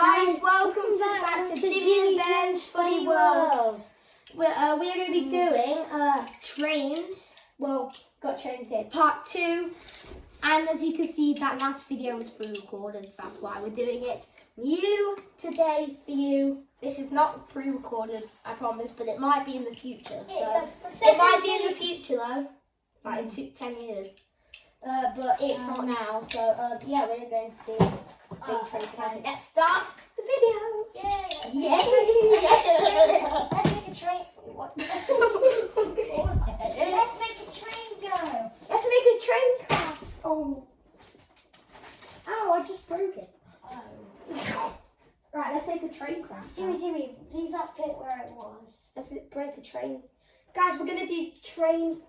guys, welcome back to Jimi and Ben's Funny World. We are going to be doing trains. Well, got trains here, part 2. And as you can see, that last video was pre-recorded, so that's why we're doing it new today for you. This is not pre-recorded, I promise, but it might be in the future. It might be in the future though, like in 10 years. But it's not now, so yeah, we're going to be doing trains. Let's start the video. Yay! Let's make a train. What? Let's make a train go. Let's make a train crash. Oh. Ow, I just broke it. Oh. Right, let's make a train crash. Jimmy, leave that bit where it was. Let's break a train. Guys, we're going to do train...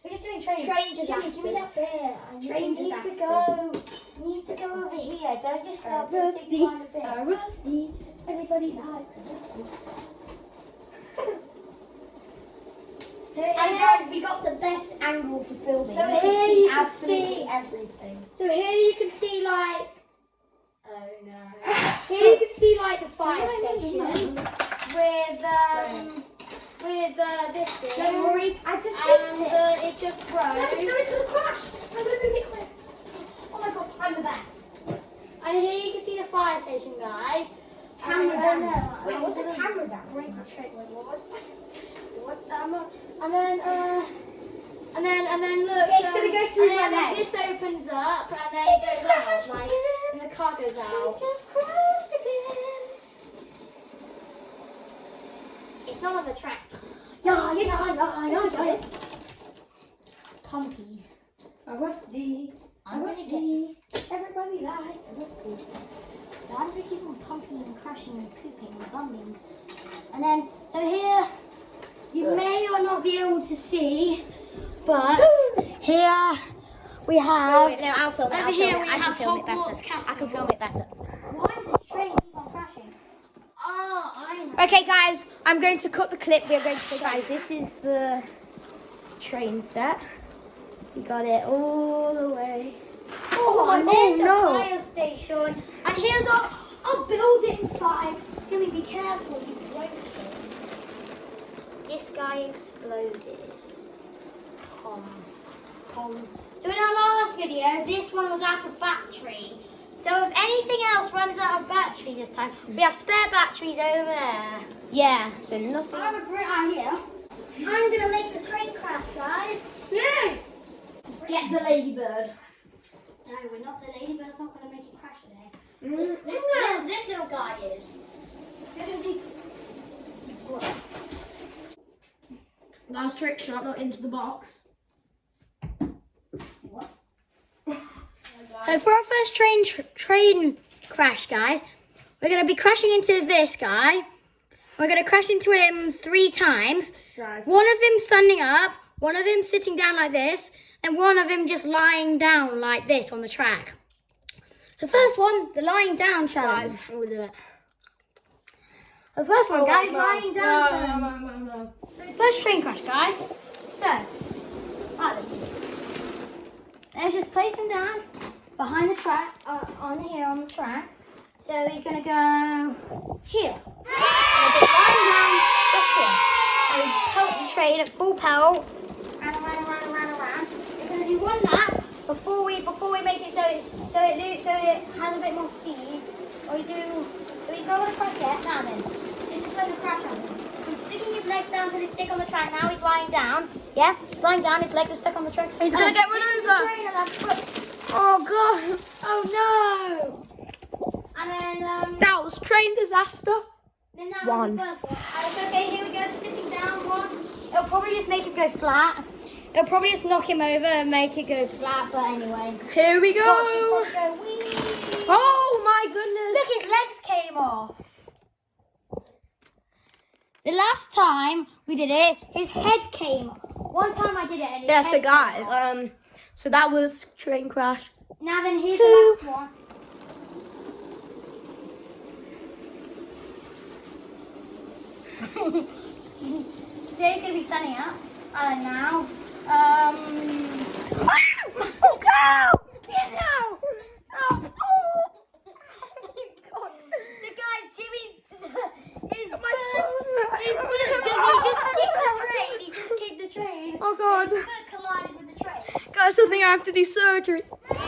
We're just doing train. Train disasters. Jimmy, give me that bit. Train needs disasters. to go. It needs to go over here. Don't just stop Rusty, behind a bit. Rusty. Everybody likes Rusty. And guys, we got the best angle for filming. So here you can see everything. So here you can see like... Oh no. Here you can see like the fire station with this thing. Don't worry, I just fixed it. It just broke. No, it's gonna crash. I'm gonna move it quick. Oh my god, I'm the best. And here you can see the fire station, guys. Camera dance. Wait, And what's a camera dance? Break the train. Wait, what? And then look. It's gonna go through my legs. This opens up, and then it goes out, like, and the car goes out. It just crashed again. It's not on the track. I know this. Pumpies. Rusty. I'm gonna Rusty. Everybody likes Rusty. Why does it keep on pumping and crashing and pooping and bumping? And then, so here, you may or not be able to see, but here we have, No, I'll film it. over here we have film it better. Hogwarts Castle. I can film it better. Why does this train keep on crashing? Oh, I know. Okay, guys, I'm going to cut the clip. We're going to guys, this is the train set. We got it all the way. And there's the fire station. And here's our building inside. Jimmy, be careful, you break things. This guy exploded. Pom. So in our last video, this one was out of battery. So if anything else runs out of battery this time, we have spare batteries over there. Yeah, so nothing. I have a great idea. I'm going to make the train crash, guys. Yay! Get the ladybird. No, we're not. The ladybird's not going to make it crash today. Mm. This little guy is. You're going to be... That was trick shot, not into the box. What? So for our first train crash, guys, we're going to be crashing into this guy. We're going to crash into him 3 times. Guys. One of them standing up, one of them sitting down like this, and one of them just lying down like this on the track. The first one, the lying down challenge. Guys, we'll do it. The first one, guys, lying down challenge. No. First train crash, guys. So, let's just place him down behind the track, on the track. So he's going to go here. And just lying down just here. And we pelt the train at full pelt. Round. We're going to do one lap before we make it so it has a bit more speed. So we don't want to crash yet. Now then, this is where the crash happens. He's sticking his legs down so they stick on the track. Now he's lying down. Yeah, he's lying down. His legs are stuck on the track. He's going to get run over. Oh god! Oh no! And then That was train disaster. then that was the first one. It's okay. Here we go. The sitting down one. It'll probably just make it go flat. It'll probably just knock him over and make it go flat. But anyway. Here we go. Watch him probably go wee. Oh my goodness! Look, his legs came off. The last time we did it, his head came off. One time I did it and his Yeah, head so guys, came off. so that was train crash. Now then, here's 2. the last one. Dave's going to be standing up. Now. Oh go! Get out! Oh! Oh God. His foot collided with the train. Guys, I still think I have to do surgery. Right.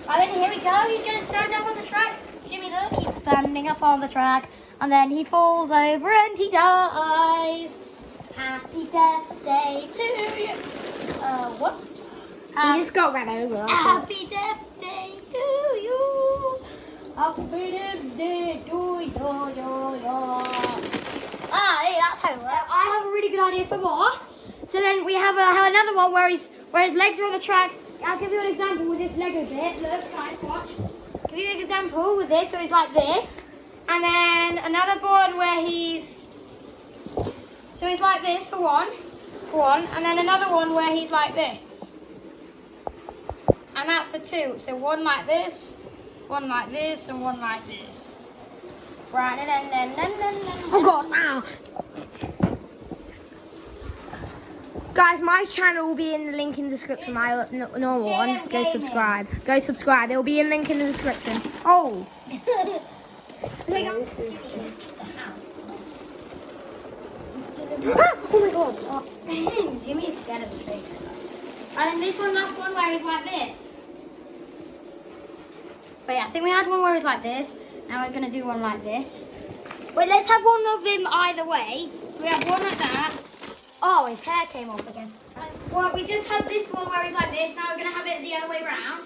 And then here we go. He's going to stand up on the track. Jimmy, look, he's standing up on the track. And then he falls over and he dies. Happy birthday to you. What? He just got ran over. That's it. Happy birthday to you. Happy birthday to you. Ah, hey, that's how it works. I have a really good idea for more. So then we have another one where his legs are on the track. I'll give you an example with this Lego bit. Look, guys, watch. Give you an example with this. So he's like this, and then another one where he's like this for one, and then another one where he's like this, and that's for two. So one like this, and one like this. Right, and then. Oh God, ow. Guys, my channel will be in the link in the description. My normal one. Go subscribe. Go subscribe. It will be in link in the description. Oh. This is Oh my God. Oh. Jimmy's scared of the tree. And then this last one where he's like this. But yeah, I think we had one where he's like this. Now we're going to do one like this. Wait, let's have one of him either way. So we have one like that. Oh, his hair came off again. Well, we just had this one where he's like this. Now we're going to have it the other way around.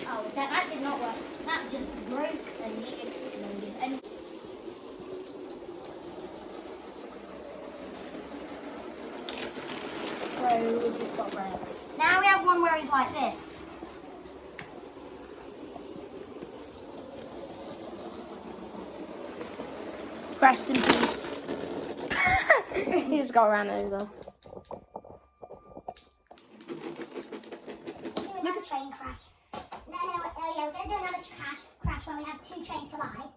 Oh, that did not work. That just broke and he exploded. And bro, we just got broke. Now we have one where he's like this. Rest in peace. He just got ran over. Another train crash. No, yeah, we're going to do another crash where we have two trains collide.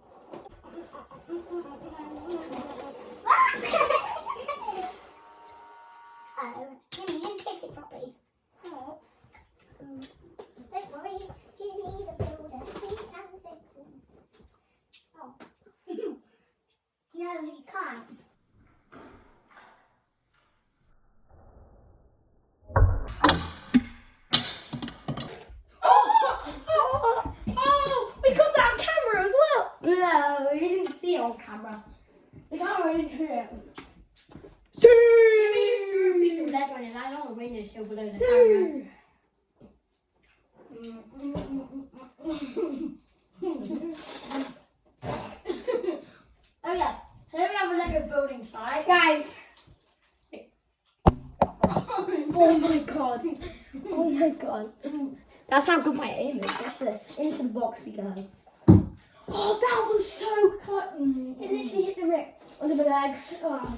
Oh, Jimmy, you didn't fix it properly. Oh. Don't worry, Jimmy the builder, he can fix it. Oh. No, you can't. Oh, we got that on camera as well. No, we didn't see it on camera. The camera didn't see it. Jimmy just threw a piece of Lego and it landed on the windowsill below the camera. Oh yeah, here we have a Lego building site. Guys. Oh my God. Oh my God. That's how good my aim is. Watch this. Into the box we go. Oh, that was so close. It literally hit the rib under my legs. Oh,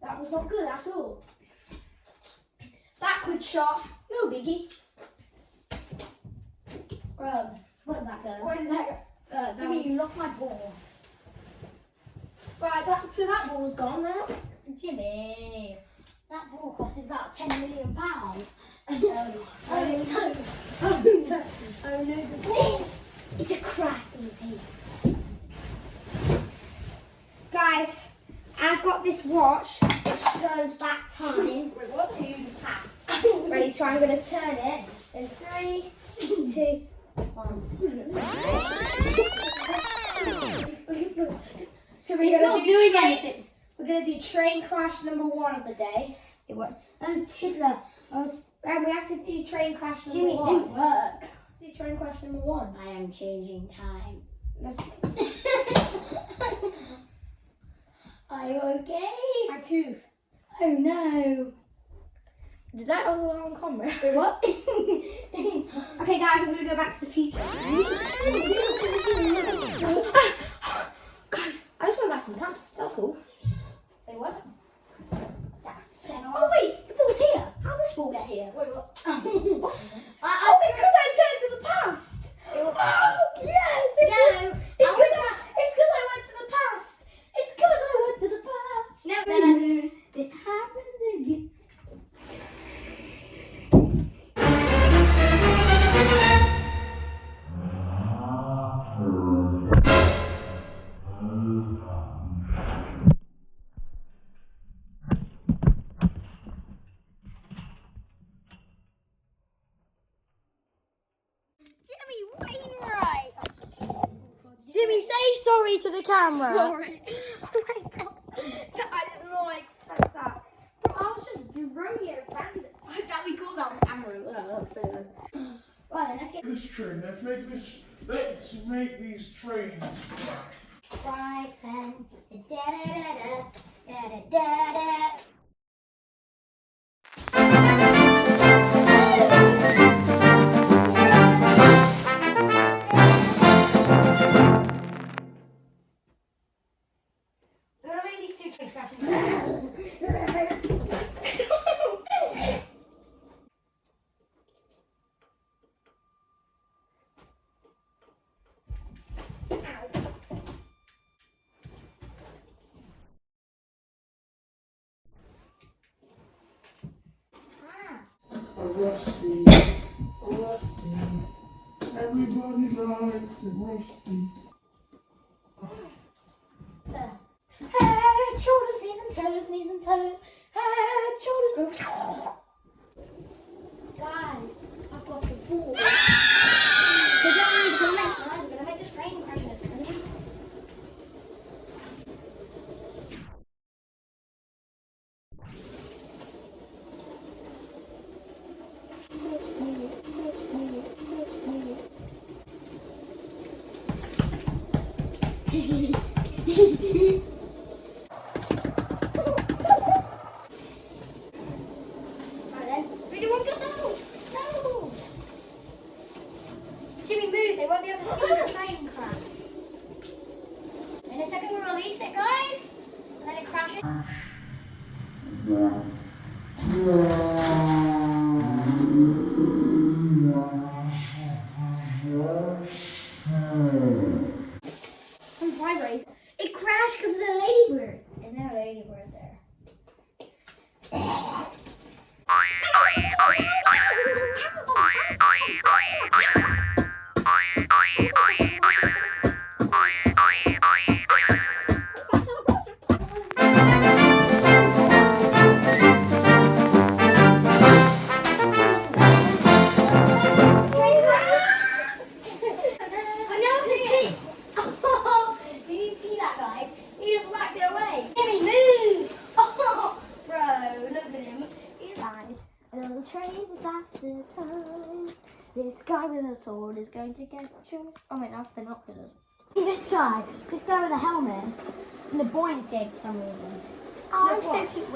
that was not good at all. Backward shot. No biggie. Where did that go? Where did that go? That Jimmy, was- you lost my ball. Right, so that ball's gone now. Jimmy, that ball costed about £10 million. Oh no. Oh no. Oh no. This is a crack in the teeth. Guys, I've got this watch which shows back time to the past. Ready, so I'm going to turn it in 3, 2, 1. So we're going to do train crash number 1 of the day. It worked. Oh, Tiddler. And we have to do train crash number Jimmy, it 1. didn't work. Do train crash number 1. I am changing time. Are you okay? My tooth. Oh no. Did that was on camera? Wait, what? Okay, guys, I'm gonna go back to the future. Guys, I just went back to the pants. That's cool. Wait, what? That's Oh wait, the ball's here. How did this ball get here? Wait, what? Oh, it's because I turned to the past. Oh yes, No. It's because I went to the past. It's because I went to the past. No. It happens again. say sorry to the camera. Sorry. Oh my god. I did not expect that. Bro, I was just throwing it random. That we call that on camera as well. That's so good. Right, then, let's get This train, let's make these trains. right then. Da da da da da da da da. We're gonna make these two trains crashing. Rusty, rusty. Everybody likes it rusty. Head, shoulders, knees and toes, knees and toes. Head, shoulders, knees. Guys, I've got a ball. We're gonna make this train crash in a second. Right then, 3, 2, 1, go! No! Jimmy, move, they won't be able to see the train crash. In a second we'll release it, guys, and then it crashes. I'm vibrating. It crashed because of the ladybird. There's no ladybird there. I know I can see. Oh, did you see that, guys? He just whacked it away. Jimmy, move! Oh, bro, look at him. Guys, another train disaster time. This guy with a sword is going to get you. Oh wait, that's binoculars. See this guy with a helmet and a buoyancy egg for some reason. Oh, I'm so cute.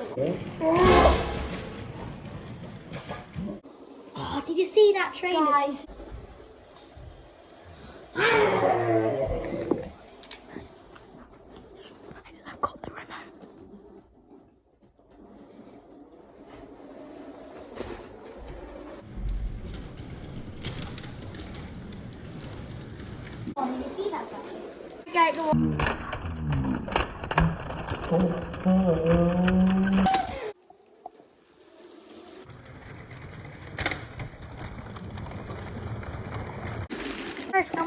Oh, did you see that train? Guys. I've got the remote. Oh, did you see that guy? Okay, go on.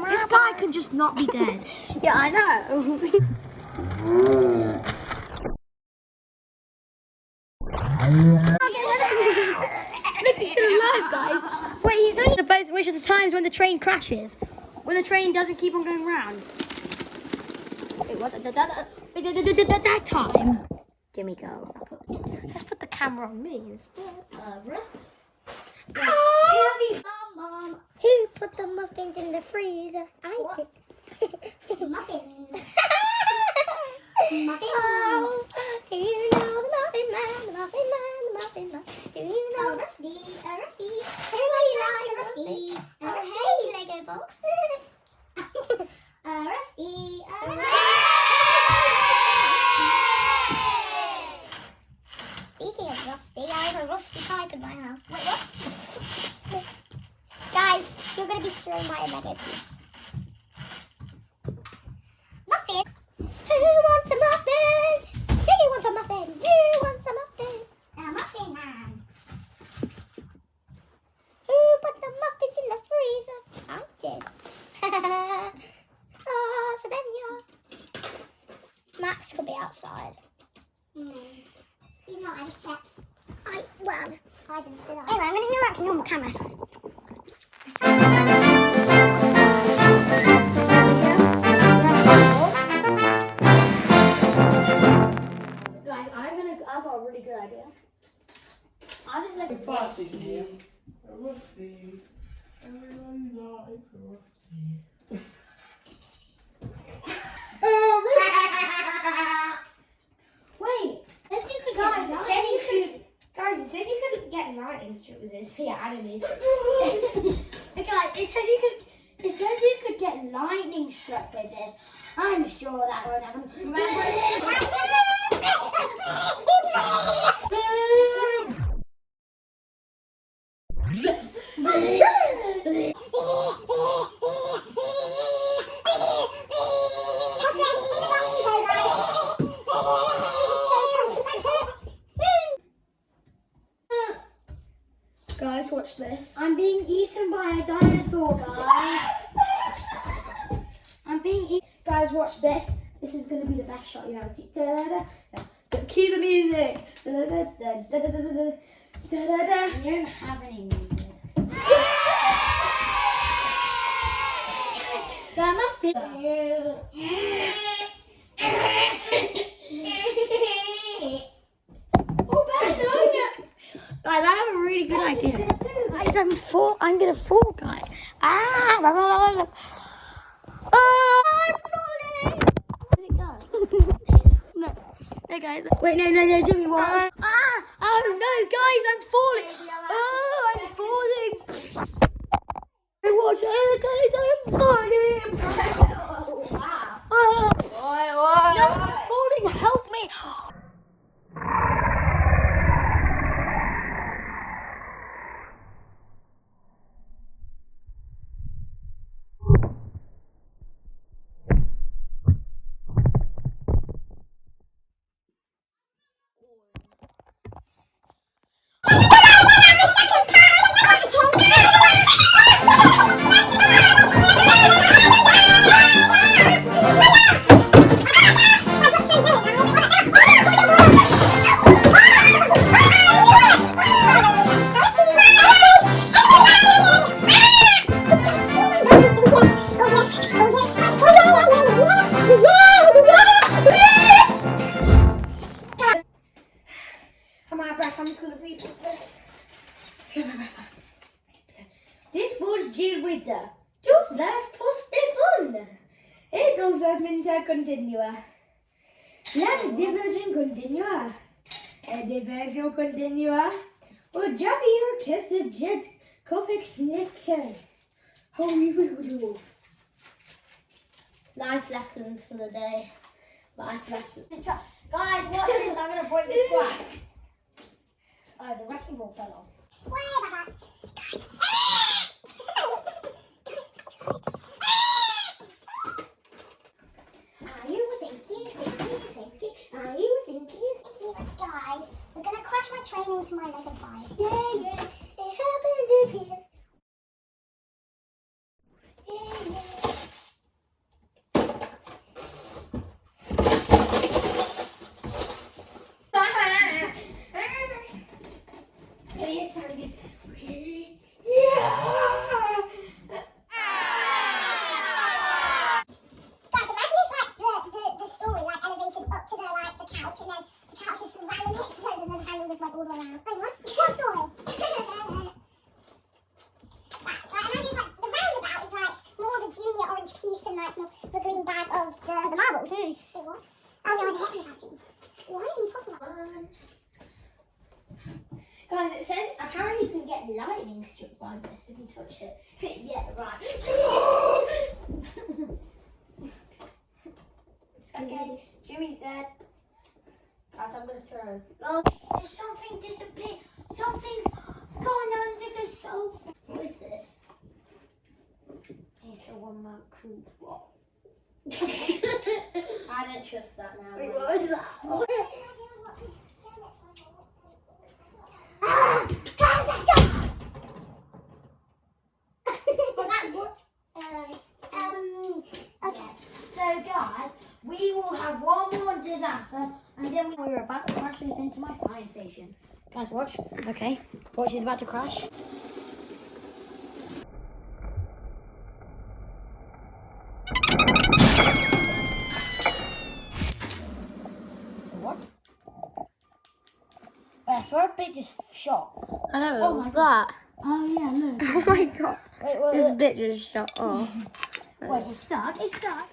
This guy can just not be dead. Yeah, I know. Look, he's still alive, guys. Wait, he's only the both. Which are the times when the train crashes? When the train doesn't keep on going round. Wait, what? That time. Jimmy, go. Let's put the camera on me instead. Rust. Mom, Who put the muffins in the freezer? I did. muffins. Muffins. Oh, do you know the Muffin Man, the Muffin Man, the Muffin Man? Do you know? Oh, Rusty, Rusty. Everybody likes Rusty. Hey, Lego box. Rusty, Rusty. Speaking of Rusty, I have a rusty pipe in my house. Wait, what? Guys, you're going to be throwing my Lego piece. Muffin. Who wants a muffin? Do you want a muffin? Who wants a muffin? A muffin man. Who put the muffins in the freezer? I did. Oh, Savannah. Max could be outside. He's not, I just checked. I didn't do that. Anyway, I'm going to go back to normal camera. Yeah. Fast in here. Rusty. Everybody likes Rusty. Wait, let's do the Guys, it says you could. Guys, it says you could get lightning strip with this. Yeah, anime. Okay, it says you could get lightning struck with this. I'm sure that won't happen. Guys, watch this. I'm being eaten by a dinosaur, guys. I'm being eaten. Guys, watch this. This is gonna be the best shot you've ever seen. Cue the music. You don't have any music. Got my feet. Guys, I have a really good idea. Guys, I'm gonna fall, guys. I'm falling. No, guys. Wait, no, Jimmy, what? Oh no, guys, I'm falling. Oh, I'm falling. Watch it, guys, I'm falling. Oh, no, I'm falling. Help me. I'm out of breath. I'm just gonna read this. This was Jill with the just that plus the fun. It goes up into continua. Let diversion continua. A diversion continua. Or Jackie or kiss a jet. Coffee knicker. How we will do. Life lessons for the day. Life lessons. Guys, watch this. I'm gonna break this track. Oh, the wrecking ball fell off. Are you thinking? Are you thinking? Guys, we're gonna crash my train into my Lego 5. Yeah. It happened again. Guys, imagine if the story elevated up to the couch and then the couch just randomly exploded and then the handle just went all the way around. Wait, what? What story? Imagine if the roundabout is more the junior orange piece and the green bag of the marbles. Wait, what? Oh no, I'm talking about Jimmy. What are you talking about? Guys, it says apparently you can get lightning struck by this if you touch it. Yeah, right. Okay, Jimmy's dead. Guys, I'm gonna throw. Oh, there's something disappeared. Something's gone under the sofa. What is this? It's the one that cool what? I don't trust that now. Wait, mate. what was that? Okay. So guys, we will have one more disaster and then we're about to crash this into my fire station. Guys, watch. Okay. Watch, is about to crash. What? Yes. swear a bit just shot. I know, Oh what my was that? Oh yeah, look. Oh my god. Wait, wait, This wait. bit just shot off. Wait, it's stuck. It's stuck.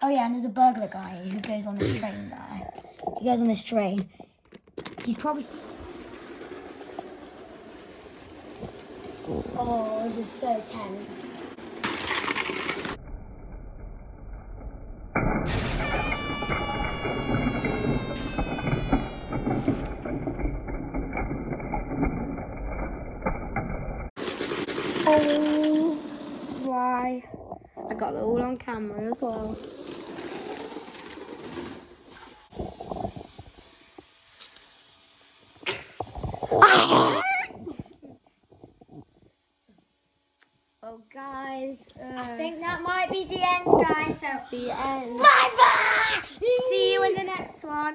Oh yeah, and there's a burglar guy who goes on this train guy. He goes on this train. He's probably. Oh, this is so tense. Oh, why? I got it all on camera as well. Oh, guys. I think that might be the end, guys. So the end. bye bye. See you in the next one.